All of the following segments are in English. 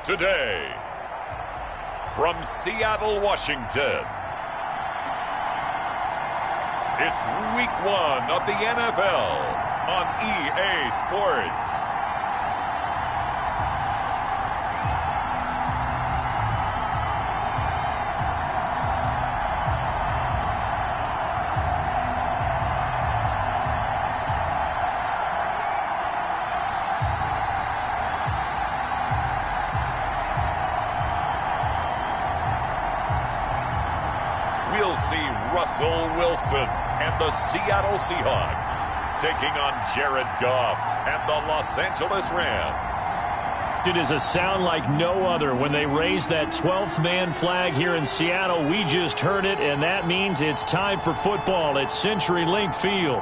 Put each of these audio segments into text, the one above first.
Today, from Seattle, Washington, it's Week 1 of the NFL on EA Sports. We'll see Russell Wilson and the Seattle Seahawks taking on Jared Goff and the Los Angeles Rams. It is a sound like no other when they raise that 12th man flag here in Seattle. We just heard it, and that means it's time for football at CenturyLink Field.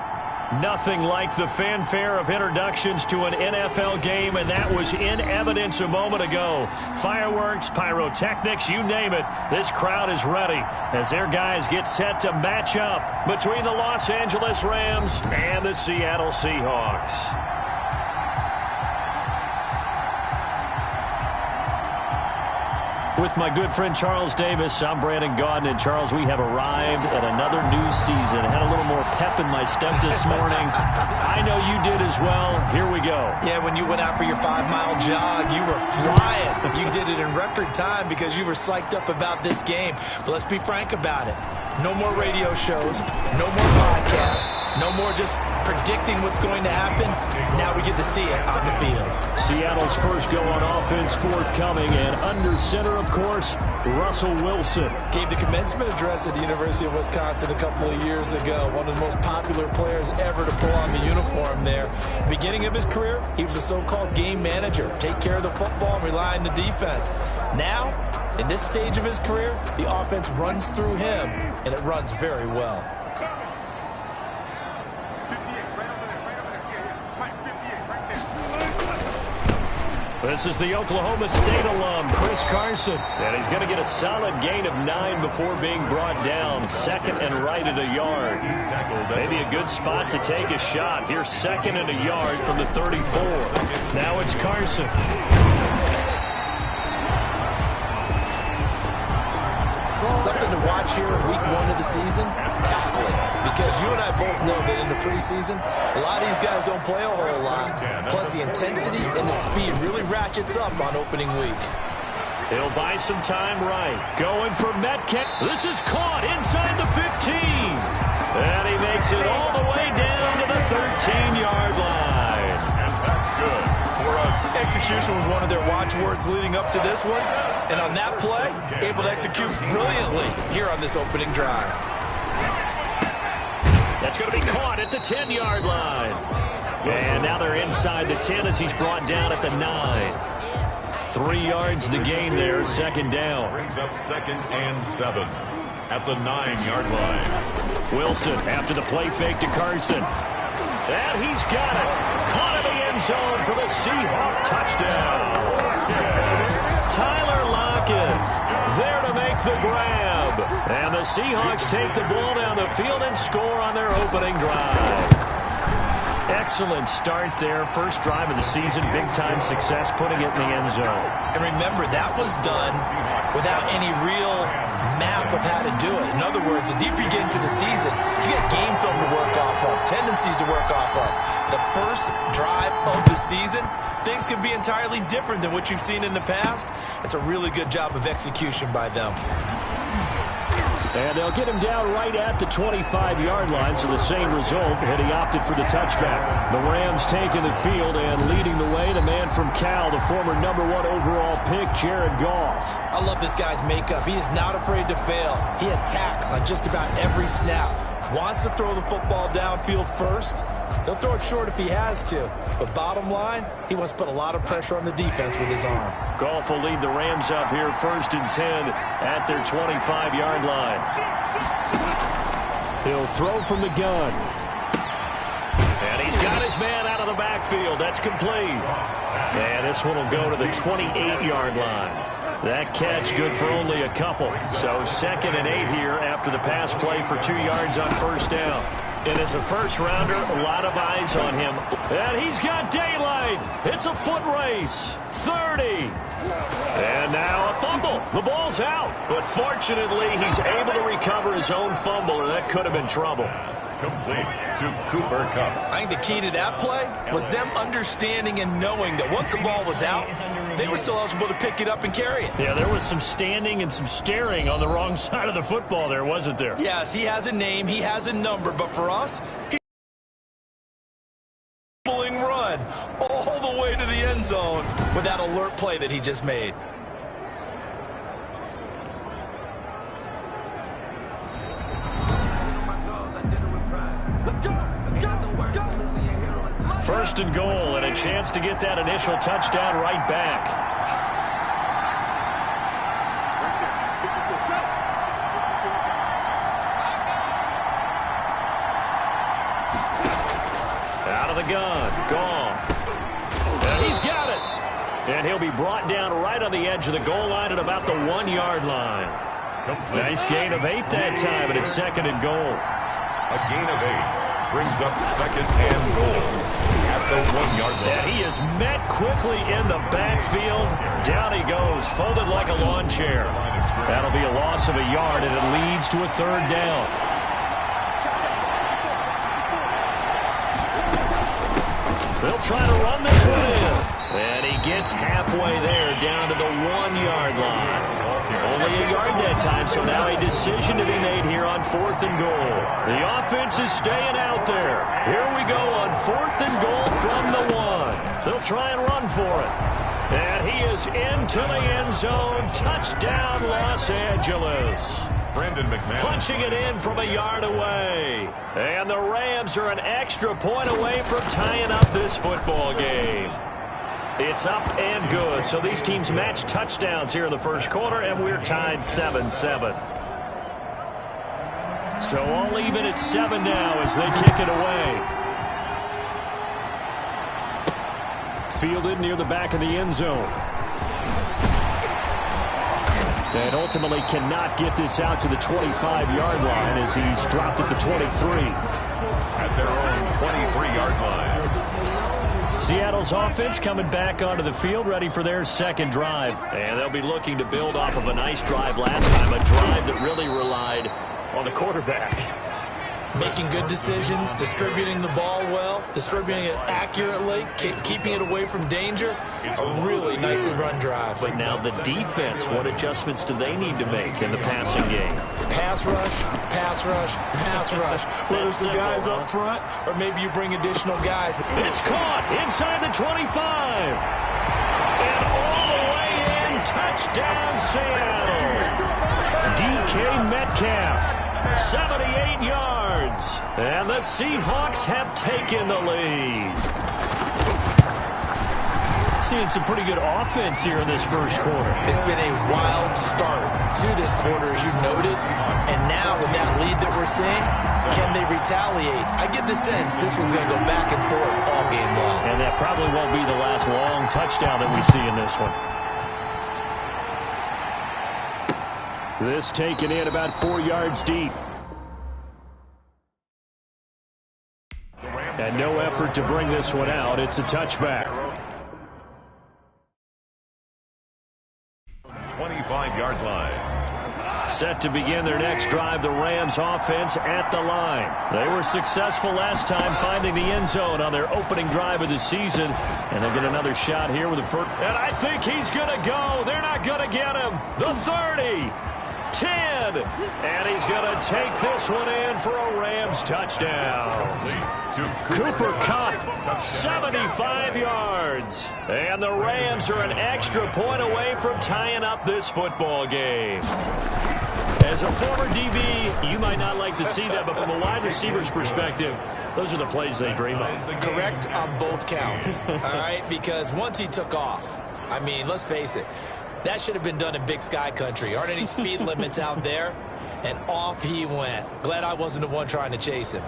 Nothing like the fanfare of introductions to an NFL game, and that was in evidence a moment ago. Fireworks, pyrotechnics, you name it. This crowd is ready as their guys get set to match up between the Los Angeles Rams and the Seattle Seahawks. With my good friend Charles Davis, I'm Brandon Gaudin. And Charles, we have arrived at another new season. I had a little more pep in my step this morning. I know you did as well. Here we go. Yeah, when you went out for your 5-mile jog, you were flying. You did it in record time because you were psyched up about this game. But let's be frank about it. No more radio shows, no more podcasts, no more just predicting what's going to happen. Now we get to see it on the field. Seattle's first go on offense forthcoming, and under center, of course, Russell Wilson. Gave the commencement address at the University of Wisconsin a couple of years ago. One of the most popular players ever to pull on the uniform there. Beginning of his career, he was a so-called game manager. Take care of the football and rely on the defense. Now, in this stage of his career, the offense runs through him, and it runs very well. This is the Oklahoma State alum, Chris Carson. And he's going to get a solid gain of 9 before being brought down. Second and right at a yard. Maybe a good spot to take a shot. Here's second and a yard from the 34. Now it's Carson. Something to watch here in week 1 of the season, tackling. Because you and I both know that in the preseason, a lot of these guys don't play a whole lot. Plus the intensity and the speed really ratchets up on opening week. He'll buy some time right. Going for Metcalf. This is caught inside the 15. And he makes it all the way down to the 13-yard line. And that's good for us. Execution was one of their watchwords leading up to this one. And on that play, able to execute brilliantly here on this opening drive. That's going to be caught at the 10-yard line. And now they're inside the 10 as he's brought down at the 9. 3 yards the gain there, second down. Brings up second and 7 at the 9-yard line. Wilson after the play fake to Carson. And he's got it. Caught in the end zone for the Seahawks touchdown. Tyler Lockett there to make the grab. And the Seahawks take the ball down the field and score on their opening drive. Excellent start there. First drive of the season. Big-time success putting it in the end zone. And remember, that was done without any real map of how to do it. In other words, the deeper you get into the season, you get game film to work off of, tendencies to work off of. The first drive of the season, things can be entirely different than what you've seen in the past. It's a really good job of execution by them. And they'll get him down right at the 25-yard line, so the same result, and he opted for the touchback. The Rams taking the field and leading the way, the man from Cal, the former number 1 overall pick, Jared Goff. I love this guy's makeup. He is not afraid to fail. He attacks on just about every snap. Wants to throw the football downfield first. He'll throw it short if he has to. But bottom line, he wants to put a lot of pressure on the defense with his arm. Goff will lead the Rams up here first and 10 at their 25-yard line. He'll throw from the gun. And he's got his man out of the backfield. That's complete. And this one will go to the 28-yard line. That catch good for only a couple. So second and 8 here after the pass play for 2 yards on first down. And as a first-rounder, a lot of eyes on him. And he's got daylight. It's a foot race. 30. And now a fumble. The ball's out. But fortunately, he's able to recover his own fumble, or that could have been trouble. Complete to Cooper Kupp. I think the key to that play was them understanding and knowing that once the ball was out, they were still eligible to pick it up and carry it. Yeah, there was some standing and some staring on the wrong side of the football there, wasn't there? Yes, he has a name, he has a number, but for us, he's run all the way to the end zone with that alert play that he just made. First and goal, and a chance to get that initial touchdown right back. Out of the gun, gone. And he's got it. And he'll be brought down right on the edge of the goal line at about the 1-yard line. Nice gain of 8 that time, and it's second and goal. A gain of 8 brings up second and goal. At the 1-yard line. And he is met quickly in the backfield. Down he goes, folded like a lawn chair. That'll be a loss of a yard, and it leads to a third down. They'll try to run this one in. And he gets halfway there, down to the 1-yard line. Only a yard that time, so now a decision to be made here on 4th and goal. The offense is staying out there. Here we go on 4th and goal from the 1. They'll try and run for it. And he is into the end zone. Touchdown, Los Angeles. Brandon McMahon. Punching it in from a yard away. And the Rams are an extra point away from tying up this football game. It's up and good. So these teams match touchdowns here in the first quarter, and we're tied 7-7. So all even at 7 now as they kick it away. Fielded near the back of the end zone. And ultimately cannot get this out to the 25-yard line as he's dropped at the 23. At their own 23-yard line. Seattle's offense coming back onto the field, ready for their second drive. And they'll be looking to build off of a nice drive last time, a drive that really relied on the quarterback. Making good decisions, distributing the ball well, distributing it accurately, keeping it away from danger. A really nicely run drive. But now the defense, what adjustments do they need to make in the passing game? Pass rush, pass rush, pass rush. Whether it's the guys up front or maybe you bring additional guys. It's caught inside the 25. And all the way in, touchdown Seattle. DK Metcalf. 78 yards. And the Seahawks have taken the lead. Seeing some pretty good offense here in this first quarter. It's been a wild start to this quarter, as you noted. And now with that lead that we're seeing, can they retaliate? I get the sense this one's going to go back and forth all game long. And that probably won't be the last long touchdown that we see in this one. This taken in about 4 yards deep. And no effort to bring this one out. It's a touchback. 25-yard line. Set to begin their next drive, the Rams offense at the line. They were successful last time finding the end zone on their opening drive of the season. And they get another shot here with the first. And I think he's going to go. They're not going to get him. The 30. 10. And he's going to take this one in for a Rams touchdown. Cooper Kupp, 75 yards. And the Rams are an extra point away from tying up this football game. As a former DB, you might not like to see that, but from a wide receiver's perspective, those are the plays they dream of. Correct on both counts, all right? Because once he took off, I mean, let's face it, that should have been done in Big Sky country. Aren't any speed limits out there? And off he went. Glad I wasn't the one trying to chase him.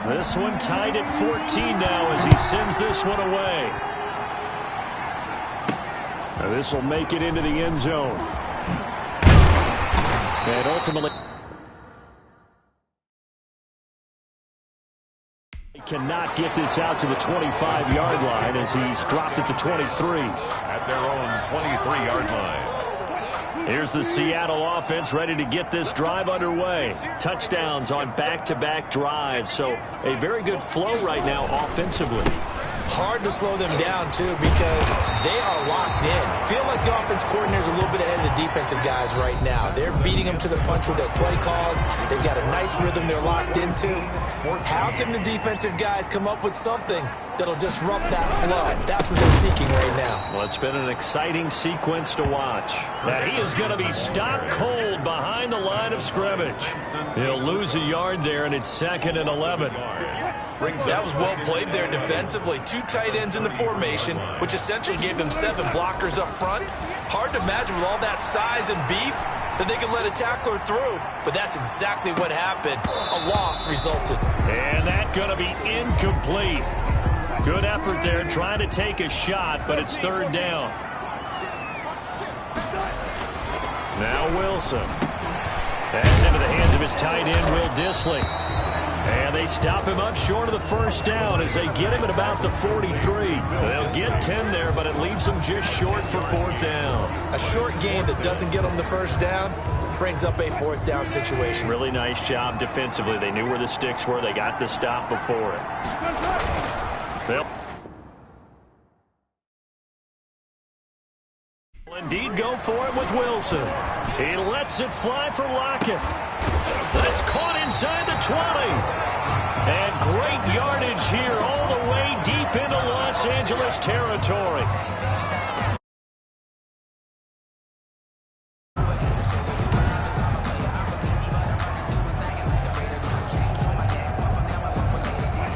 This one tied at 14 now as he sends this one away. Now this will make it into the end zone. And ultimately, cannot get this out to the 25-yard line as he's dropped it to 23. At their own 23-yard line. Here's the Seattle offense ready to get this drive underway. Touchdowns on back-to-back drives, so a very good flow right now offensively. Hard to slow them down, too, because they are locked in. Feel like the offense coordinator is a little bit ahead of the defensive guys right now. They're beating them to the punch with their play calls. They've got a nice rhythm they're locked into. How can the defensive guys come up with something that'll disrupt that flow? That's what they're seeking right now. Well, it's been an exciting sequence to watch. Now, he is going to be stopped cold behind the line of scrimmage. He'll lose a yard there, and it's 2nd and 11. That was well played there defensively. 2 tight ends in the formation, which essentially gave them 7 blockers up front. Hard to imagine with all that size and beef that they could let a tackler through, but that's exactly what happened. A loss resulted. And that's going to be incomplete. Good effort there trying to take a shot, but it's 3rd down. Now Wilson. That's into the hands of his tight end, Will Dissly. And they stop him up short of the 1st down as they get him at about the 43. They'll get 10 there, but it leaves them just short for 4th down. A short gain that doesn't get them the 1st down brings up a 4th down situation. Really nice job defensively. They knew where the sticks were. They got the stop before it. Well, indeed go for it with Wilson. He lets it fly for Lockett. But it's caught inside the 20. And great yardage here all the way deep into Los Angeles territory.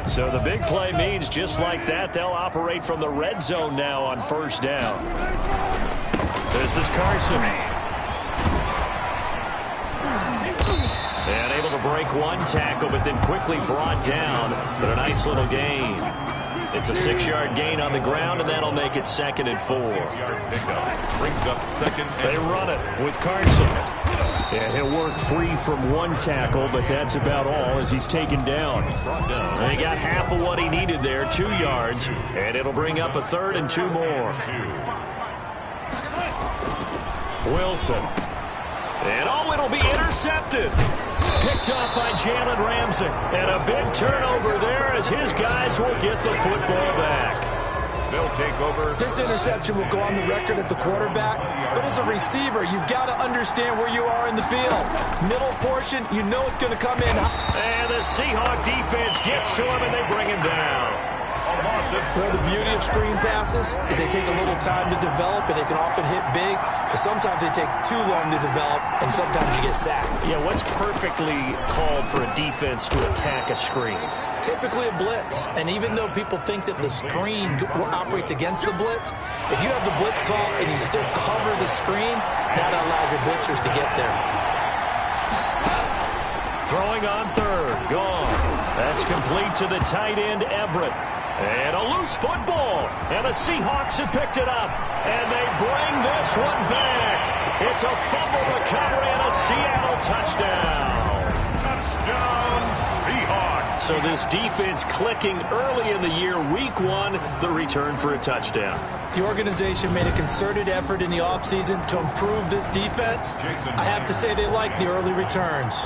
So the big play means just like that, they'll operate from the red zone now on 1st down. This is Carson. And able to break one tackle, but then quickly brought down. But a nice little gain. It's a 6-yard gain on the ground, and that'll make it 2nd and 4. Brings up 2nd and 4. They run it with Carson. And he'll work free from one tackle, but that's about all as he's taken down. They got half of what he needed there, 2 yards, and it'll bring up a 3rd and 2 more. Wilson. And it'll be intercepted. Picked up by Jalen Ramsey. And a big turnover there as his guys will get the football back. They'll take over. This interception will go on the record of the quarterback, but as a receiver, you've got to understand where you are in the field. Middle portion, you know it's going to come in. And the Seahawks defense gets to him, and they bring him down. Well, the beauty of screen passes is they take a little time to develop, and they can often hit big, but sometimes they take too long to develop, and sometimes you get sacked. Yeah, what's perfectly called for a defense to attack a screen? Typically a blitz, and even though people think that the screen operates against the blitz, if you have the blitz call and you still cover the screen, that allows your blitzers to get there. Throwing on 3rd, gone. That's complete to the tight end, Everett. And a loose football, and the Seahawks have picked it up, and they bring this one back. It's a fumble recovery and a Seattle touchdown. Touchdown, Seahawks. So this defense clicking early in the year, week 1, the return for a touchdown. The organization made a concerted effort in the offseason to improve this defense. I have to say they like the early returns.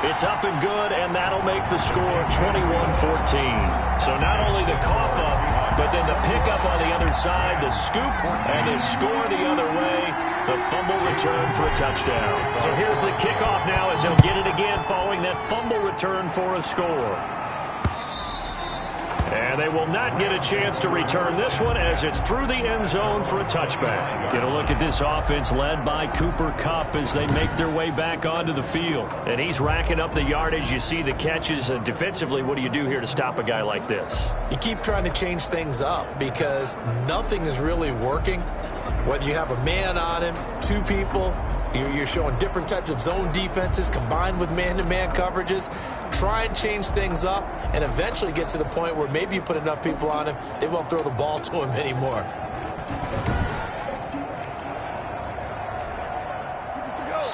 It's up and good, and that'll make the score 21-14. So not only the cough up, but then the pickup on the other side, the scoop, and the score the other way, the fumble return for a touchdown. So here's the kickoff now as they'll get it again following that fumble return for a score. And they will not get a chance to return this one as it's through the end zone for a touchback. Get a look at this offense led by Cooper Kupp as they make their way back onto the field. And he's racking up the yardage. You see the catches. And defensively, what do you do here to stop a guy like this? You keep trying to change things up because nothing is really working. Whether you have a man on him, 2 people, you're showing different types of zone defenses combined with man-to-man coverages. Try and change things up and eventually get to the point where maybe you put enough people on him, they won't throw the ball to him anymore.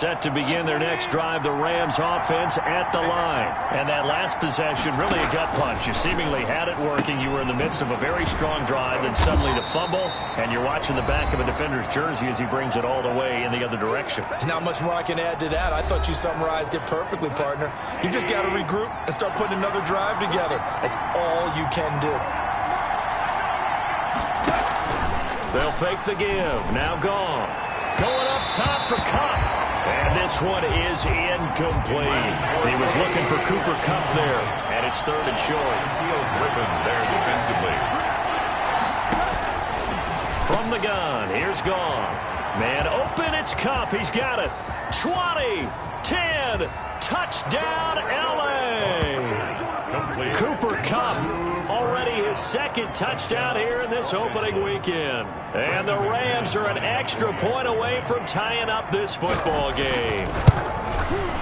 set to begin their next drive. The Rams offense at the line. And that last possession, really a gut punch. You seemingly had it working. You were in the midst of a very strong drive, then suddenly the fumble, and you're watching the back of a defender's jersey as he brings it all the way in the other direction. There's not much more I can add to that. I thought you summarized it perfectly, partner. You just got to regroup and start putting another drive together. That's all you can do. They'll fake the give. Now Goff. Going up top for Kupp. And this one is incomplete. He was looking for Cooper Kupp there. And it's 3rd and short. Field driven there defensively. From the gun, here's Goff. Man open, it's Kupp. He's got it. 20, 10, touchdown, L.A. Complete. Cooper Kupp, already his 2nd touchdown here in this opening weekend. And the Rams are an extra point away from tying up this football game.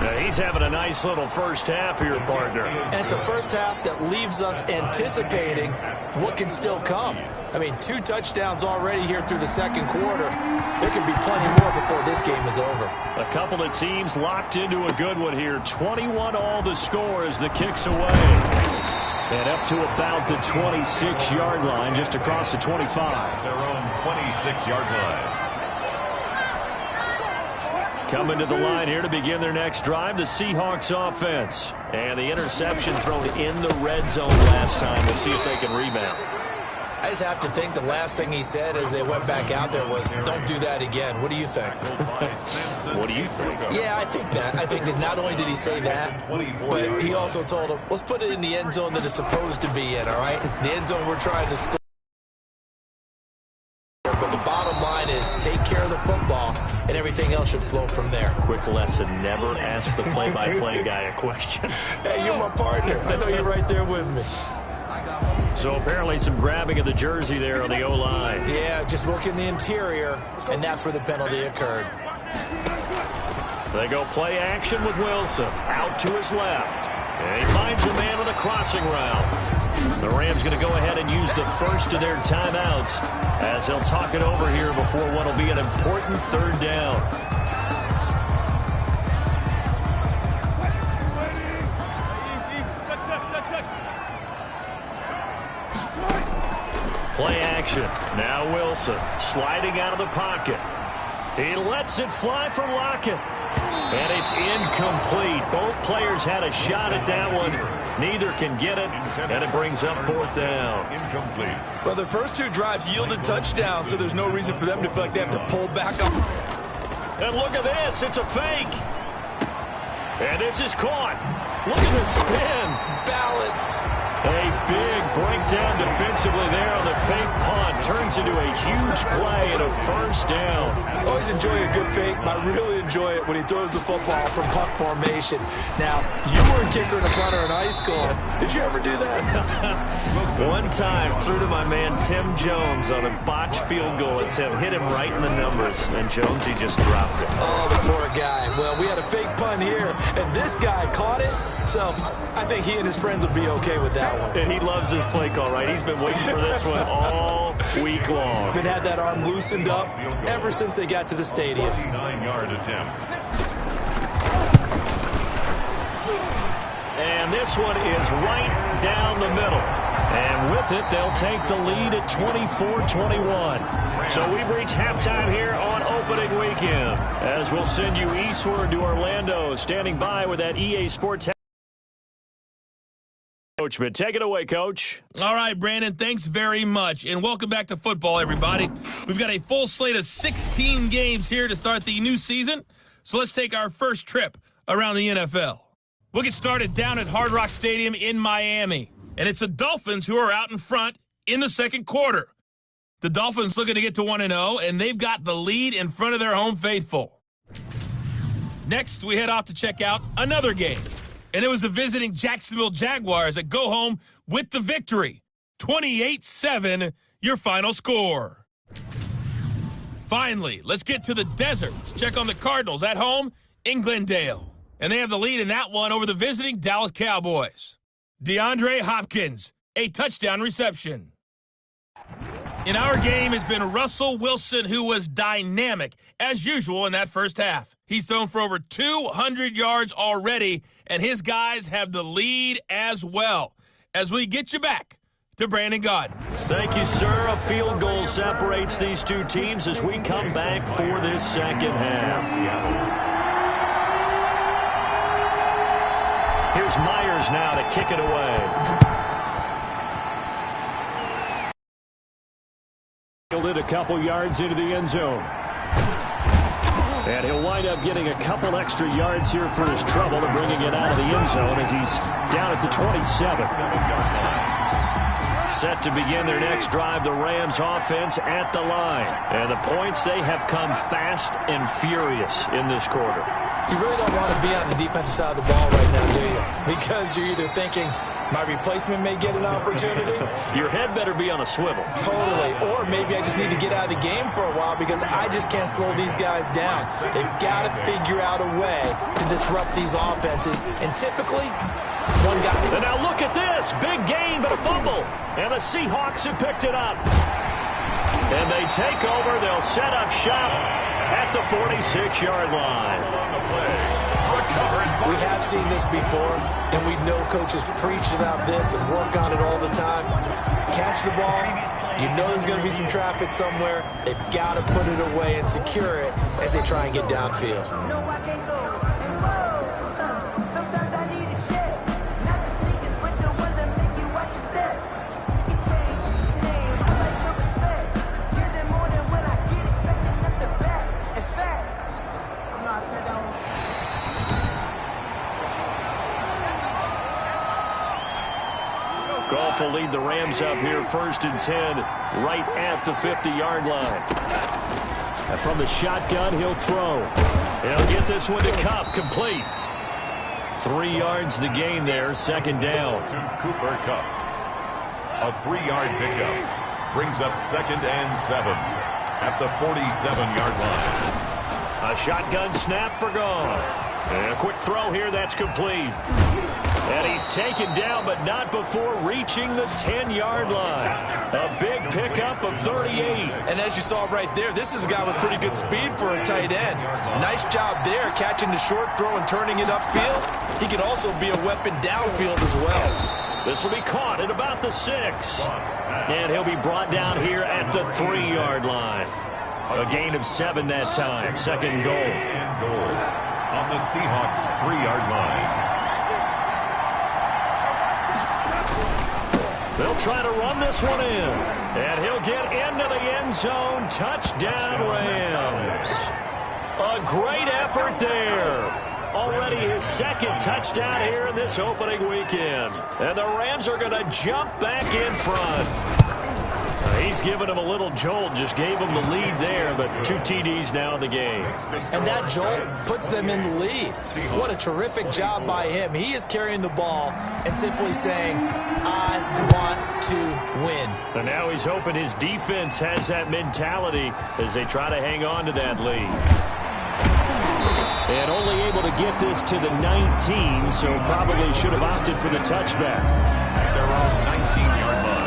Now, he's having a nice little first half here, partner. And it's a first half that leaves us anticipating what can still come. I mean, 2 touchdowns already here through the 2nd quarter. There could be plenty more before this game is over. A couple of teams locked into a good one here. 21 all the score as the kick's away. And up to about the 26-yard line, just across the 25. Their own 26-yard line. Coming to the line here to begin their next drive, the Seahawks offense. And the interception thrown in the red zone last time. We'll see if they can rebound. I just have to think the last thing he said as they went back out there was, don't do that again. What do you think? What do you think? Yeah, I think that. I think that not only did he say that, but he also told him, let's put it in the end zone that it's supposed to be in, all right? The end zone we're trying to score. But the bottom line is take care of the football, and everything else should flow from there. Quick lesson, never ask the play-by-play guy a question. Hey, you're my partner. I know you're right there with me. So apparently some grabbing of the jersey there on the O-line. Yeah, just look in the interior, and that's where the penalty occurred. They go play action with Wilson. Out to his left. And he finds a man on a crossing route. The Rams going to go ahead and use the first of their timeouts as they'll talk it over here before what will be an important 3rd down. Play action. Now Wilson sliding out of the pocket. He lets it fly for Lockett. And it's incomplete. Both players had a shot at that one. Neither can get it, and it brings up 4th down. Incomplete. Well, the first 2 drives yielded touchdowns, so there's no reason for them to feel like they have to pull back up. And look at this. It's a fake. And this is caught. Look at the spin. Balance. A big breakdown defensively there on the fake punt. Turns into a huge play and a 1st down. Always enjoy a good fake, but I really enjoy it when he throws the football from punt formation. Now, you were a kicker and a punter in high school. Did you ever do that? One time, threw to my man Tim Jones on a botched field goal attempt. Hit him right in the numbers, and Jones, he just dropped it. Oh, the poor guy. Well, we had a fake punt here, and this guy caught it, so I think he and his friends will be okay with that one. And he loves this play call, right? He's been waiting for this one all week long. Been had that arm loosened up ever since they got to the stadium. 49-yard attempt. And this one is right down the middle. And with it, they'll take the lead at 24-21. So we've reached halftime here on opening weekend, as we'll send you eastward to Orlando, standing by with that EA Sports. Coachman, take it away, Coach. All right, Brandon, thanks very much. And welcome back to football, everybody. We've got a full slate of 16 games here to start the new season. So let's take our first trip around the NFL. We'll get started down at Hard Rock Stadium in Miami. And it's the Dolphins who are out in front in the 2nd quarter. The Dolphins looking to get to 1-0, and they've got the lead in front of their home faithful. Next, we head off to check out another game. And it was the visiting Jacksonville Jaguars that go home with the victory. 28-7, your final score. Finally, let's get to the desert to check on the Cardinals at home in Glendale. And they have the lead in that one over the visiting Dallas Cowboys. DeAndre Hopkins, a touchdown reception. In our game has been Russell Wilson, who was dynamic, as usual, in that first half. He's thrown for over 200 yards already, and his guys have the lead as well. As we get you back to Brandon Gaudin. Thank you, sir. A field goal separates these two teams as we come back for this second half. Here's Myers now to kick it away. Fielded a couple yards into the end zone. And he'll wind up getting a couple extra yards here for his trouble and bringing it out of the end zone as he's down at the 27. Set to begin their next drive, the Rams offense at the line. And the points, they have come fast and furious in this quarter. You really don't want to be on the defensive side of the ball right now, do you? Because you're either thinking, my replacement may get an opportunity. Your head better be on a swivel. Totally. Or maybe I just need to get out of the game for a while because I just can't slow these guys down. They've got to figure out a way to disrupt these offenses. And typically, one guy. And now look at this. Big gain, but a fumble. And the Seahawks have picked it up. And they take over. They'll set up shop at the 46-yard line. We have seen this before, and we know coaches preach about this and work on it all the time. Catch the ball. You know there's going to be some traffic somewhere. They've got to put it away and secure it as they try and get downfield. Goff will lead the Rams up here 1st and 10 right at the 50-yard line. And from the shotgun, he'll throw. He'll get this one to Kupp, complete. 3 yards the gain there, 2nd down. To Cooper Kupp. A 3-yard pickup brings up 2nd and 7 at the 47-yard line. A shotgun snap for Goff. And a quick throw here, that's complete. And he's taken down, but not before reaching the 10-yard line. A big pickup of 38. And as you saw right there, this is a guy with pretty good speed for a tight end. Nice job there, catching the short throw and turning it upfield. He can also be a weapon downfield as well. This will be caught at about the 6. And he'll be brought down here at the 3-yard line. A gain of 7 that time. 2nd goal. And goal on the Seahawks 3-yard line. They'll try to run this one in. And he'll get into the end zone. Touchdown, Rams. A great effort there. Already his 2nd touchdown here in this opening weekend. And the Rams are going to jump back in front. He's given him a little jolt, just gave him the lead there, but 2 TDs now in the game. And that jolt puts them in the lead. What a terrific job by him. He is carrying the ball and simply saying, I want to win. And now he's hoping his defense has that mentality as they try to hang on to that lead. And only able to get this to the 19, so probably should have opted for the touchback. At their own 19-yard line.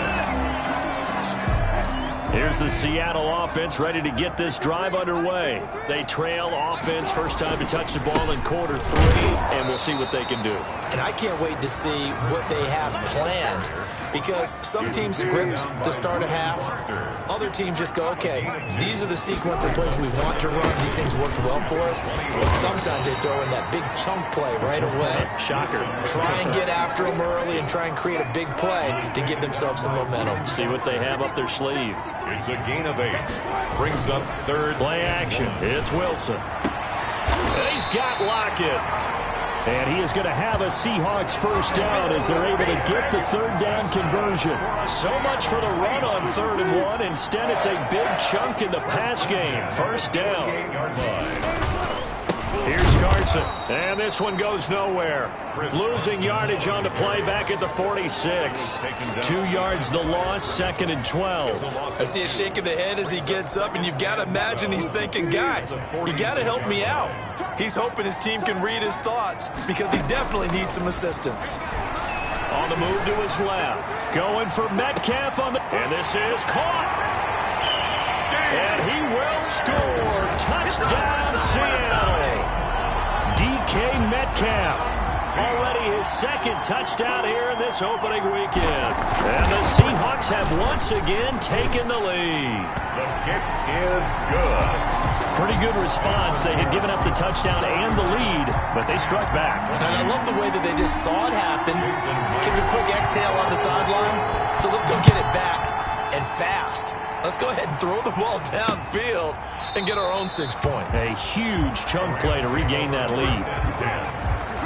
Here's the Seattle offense ready to get this drive underway. They trail offense, first time to touch the ball in quarter 3, and we'll see what they can do. And I can't wait to see what they have planned, because some teams script to start a half. Other teams just go, okay, these are the sequence of plays we want to run. These things worked well for us. And sometimes they throw in that big chunk play right away. Shocker. Try and get after them early and try and create a big play to give themselves some momentum. See what they have up their sleeve. It's a gain of 8. Brings up 3rd. Play action. It's Wilson. And he's got Lockett. And he is going to have a Seahawks first down as they're able to get the 3rd down conversion. So much for the run on 3rd and 1. Instead, it's a big chunk in the pass game. 1st down. Here's Carson. And this one goes nowhere. Losing yardage on the play back at the 46. 2 yards the loss, 2nd and 12. I see a shake of the head as he gets up, and you've got to imagine he's thinking, guys, you got to help me out. He's hoping his team can read his thoughts because he definitely needs some assistance. On the move to his left. Going for Metcalf on the... And this is caught. Metcalf. Already his second touchdown here in this opening weekend. And the Seahawks have once again taken the lead. The kick is good. Pretty good response. They had given up the touchdown and the lead, but they struck back. And I love the way that they just saw it happen. Give a quick exhale on the sidelines. So let's go get it back and fast. Let's go ahead and throw the ball downfield and get our own 6 points. A huge chunk play to regain that lead.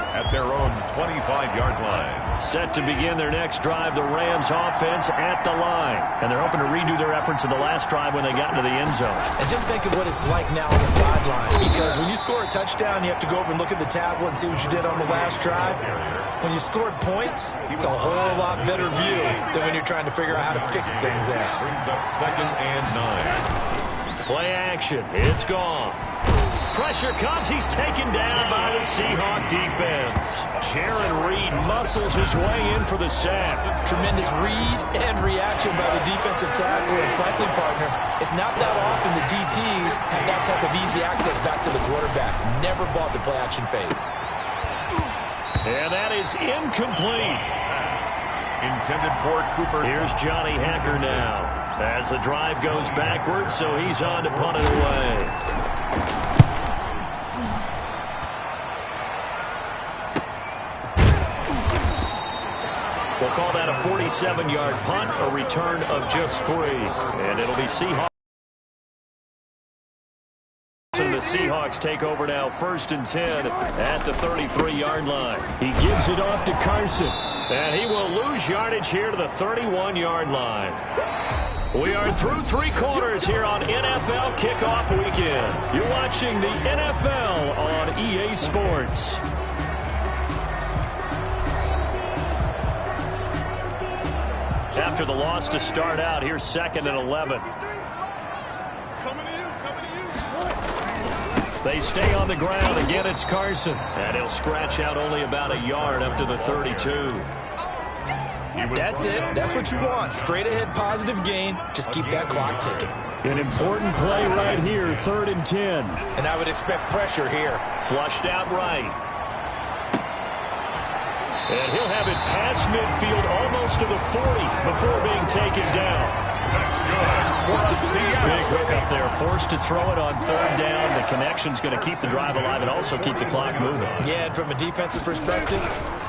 At their own 25-yard line. Set to begin their next drive, the Rams offense at the line. And they're hoping to redo their efforts in the last drive when they got into the end zone. And just think of what it's like now on the sideline. Because when you score a touchdown, you have to go over and look at the tablet and see what you did on the last drive. When you scored points, it's a whole lot better view than when you're trying to figure out how to fix things there. Brings up 2nd and 9. Play action. It's gone. Pressure comes. He's taken down by the Seahawk defense. Jaron Reed muscles his way in for the sack. Tremendous read and reaction by the defensive tackle. And frankly, partner, it's not that often the DTs have that type of easy access back to the quarterback. Never bought the play action fade. And that is incomplete. Intended for Cooper. Here's Johnny Hacker now. As the drive goes backwards, so he's on to punt it away. We'll call that a 47-yard punt, a return of just 3. And it'll be Seahawks. And the Seahawks take over now, 1st and 10 at the 33-yard line. He gives it off to Carson. And he will lose yardage here to the 31-yard line. We are through 3 quarters here on NFL Kickoff Weekend. You're watching the NFL on EA Sports. After the loss to start out, here's 2nd and 11. They stay on the ground. Again, it's Carson. And he'll scratch out only about a yard up to the 32. That's it. That's what you want. Straight ahead positive gain. Just keep that clock ticking. An important play right here, 3rd and 10. And I would expect pressure here. Flushed out right. And he'll have it past midfield almost to the 40 before being taken down. That's good. Big hook up there. Forced to throw it on 3rd down. The connection's going to keep the drive alive and also keep the clock moving. Yeah, and from a defensive perspective,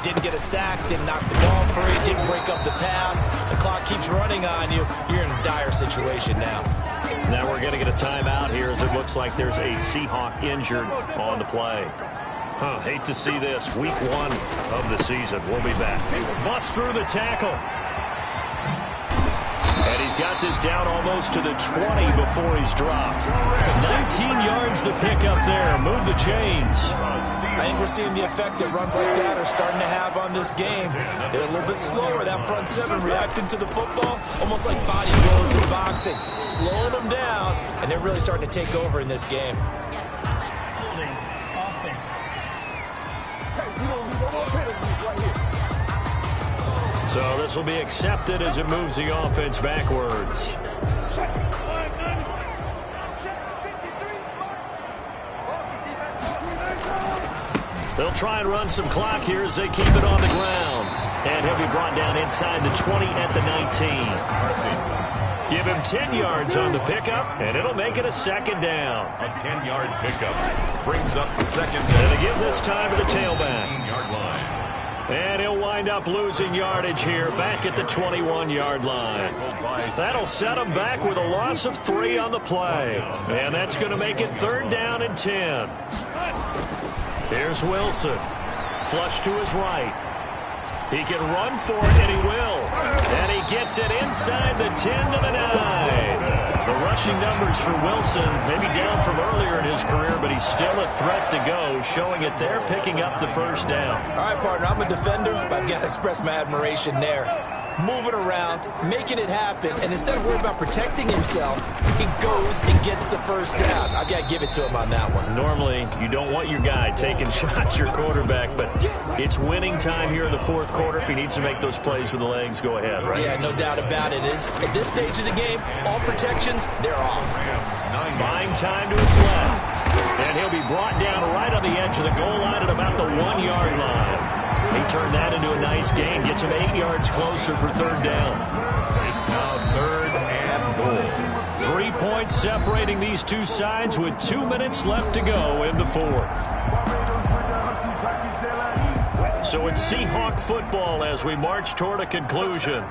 didn't get a sack, didn't knock the ball free, didn't break up the pass. The clock keeps running on you. You're in a dire situation now. Now we're going to get a timeout here as it looks like there's a Seahawk injured on the play. Hate to see this. Week 1 of the season. We'll be back. Bust through the tackle. And he's got this down almost to the 20 before he's dropped. 19 yards the pick up there. Move the chains. I think we're seeing the effect that runs like that are starting to have on this game. They're a little bit slower. That front 7 reacting to the football, almost like body blows in boxing. Slowing them down, and they're really starting to take over in this game. Holding offense. So this will be accepted as it moves the offense backwards. They'll try and run some clock here as they keep it on the ground. And he'll be brought down inside the 20 at the 19. Give him 10 yards on the pickup, and it'll make it a 2nd down. A 10-yard pickup brings up 2nd down. And again this time to the tailback. 15-yard line. And he'll wind up losing yardage here back at the 21-yard line. That'll set him back with a loss of 3 on the play. And that's going to make it 3rd down and 10. Here's Wilson. Flush to his right. He can run for it, and he will. And he gets it inside the 10 to the 9. The rushing numbers for Wilson, maybe down from earlier in his career, but he's still a threat to go, showing it there, picking up the 1st down. All right, partner, I'm a defender, but I've got to express my admiration there. Moving around, making it happen, and instead of worrying about protecting himself, he goes and gets the 1st down. I've got to give it to him on that one. Normally, you don't want your guy taking shots, your quarterback, but it's winning time here in the 4th quarter. If he needs to make those plays with the legs, go ahead, right? Yeah, no doubt about it. At this stage of the game, all protections, they're off. Buying time to his left. And he'll be brought down right on the edge of the goal line at about the 1-yard line. He turned that into a nice gain, gets him 8 yards closer for third down. It's now 3rd and goal. 3 points separating these two sides with 2 minutes left to go in the fourth. So it's Seahawk football as we march toward a conclusion.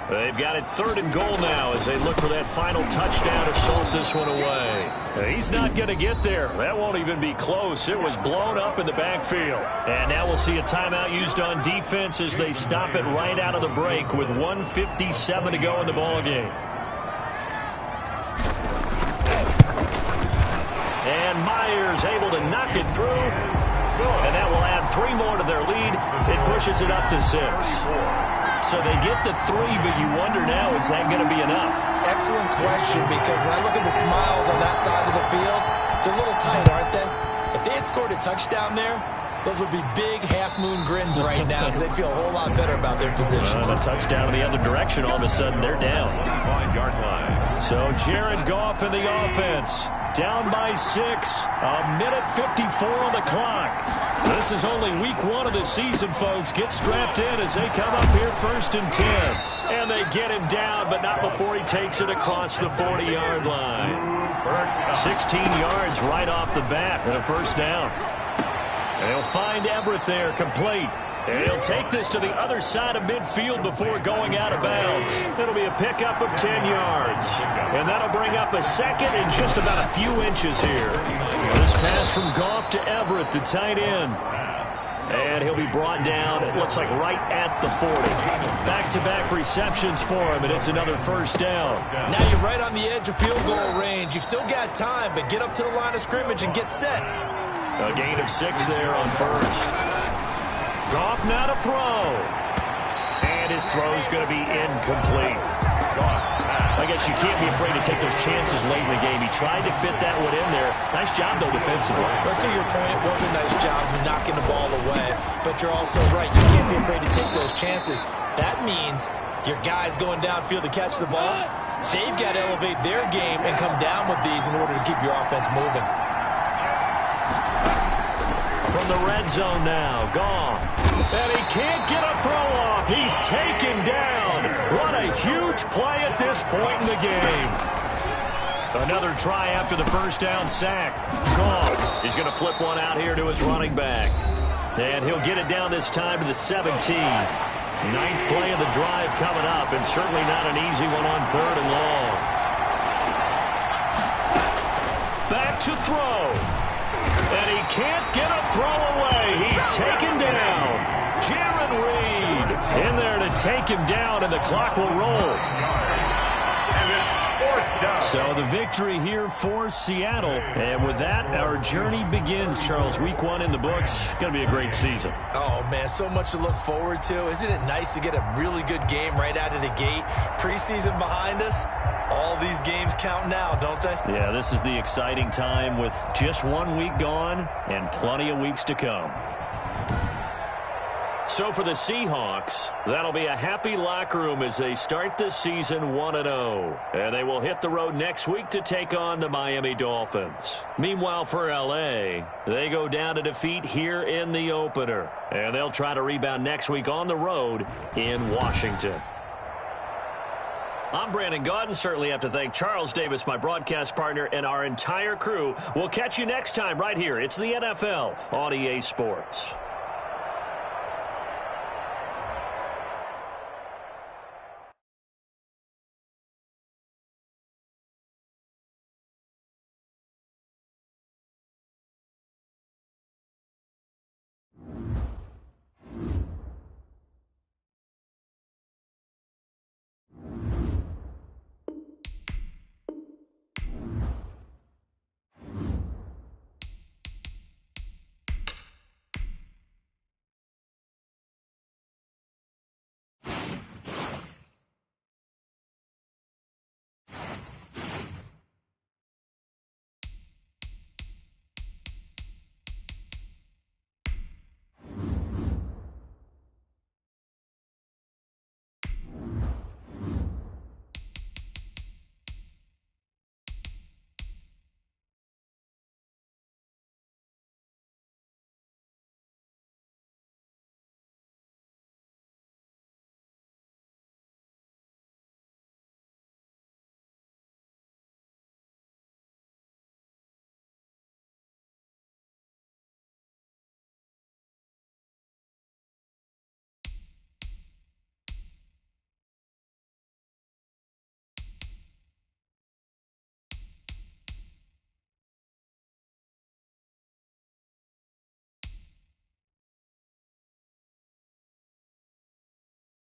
They've got it 3rd and goal now as they look for that final touchdown to salt this one away. He's not going to get there. That won't even be close. It was blown up in the backfield. And now we'll see a timeout used on defense as they stop it right out of the break with 1:57 to go in the ballgame. And Myers able to knock it through. And that will add 3 more to their lead. It pushes it up to 6. So they get to 3, but you wonder now, is that going to be enough? Excellent question, because when I look at the smiles on that side of the field, they're a little tight, aren't they? If they had scored a touchdown there, those would be big half-moon grins right now because they'd feel a whole lot better about their position. A touchdown in the other direction, all of a sudden they're down. 5-yard line. So Jared Goff in the offense. Down by 6. 1:54 on the clock. This is only week 1 of the season, folks. Get strapped in as they come up here 1st and 10. And they get him down, but not before he takes it across the 40-yard line. 16 yards right off the bat and a first down. They'll find Everett there, complete. And he'll take this to the other side of midfield before going out of bounds. It'll be a pickup of 10 yards. And that'll bring up a second and just about a few inches here. This pass from Goff to Everett, the tight end. And he'll be brought down, it looks like right at the 40. Back-to-back receptions for him, and it's another first down. Now you're right on the edge of field goal range. You've still got time, but get up to the line of scrimmage and get set. A gain of 6 there on first. Goff now to throw. And his throw's going to be incomplete. I guess you can't be afraid to take those chances late in the game. He tried to fit that one in there. Nice job, though, defensively. But to your point, it was a nice job knocking the ball away. But you're also right. You can't be afraid to take those chances. That means your guys going downfield to catch the ball, they've got to elevate their game and come down with these in order to keep your offense moving. From the red zone now, Goff. And he can't get a throw off. He's taken down. What a huge play at this point in the game. Another try after the first down sack. Goff. He's going to flip one out here to his running back. And he'll get it down this time to the 17. 9th play of the drive coming up, and certainly not an easy one on 3rd and long. Back to throw. And he can't get a throw away. He's taken down. Jaron Reed in there to take him down, and the clock will roll. So the victory here for Seattle. And with that, our journey begins, Charles. Week 1 in the books. Going to be a great season. Oh, man, so much to look forward to. Isn't it nice to get a really good game right out of the gate? Preseason behind us. All these games count now, don't they? Yeah, this is the exciting time with just 1 week gone and plenty of weeks to come. So for the Seahawks, that'll be a happy locker room as they start the season 1-0. And they will hit the road next week to take on the Miami Dolphins. Meanwhile, for L.A., they go down to defeat here in the opener. And they'll try to rebound next week on the road in Washington. I'm Brandon Gaudin. Certainly have to thank Charles Davis, my broadcast partner, and our entire crew. We'll catch you next time right here. It's the NFL on EA Sports.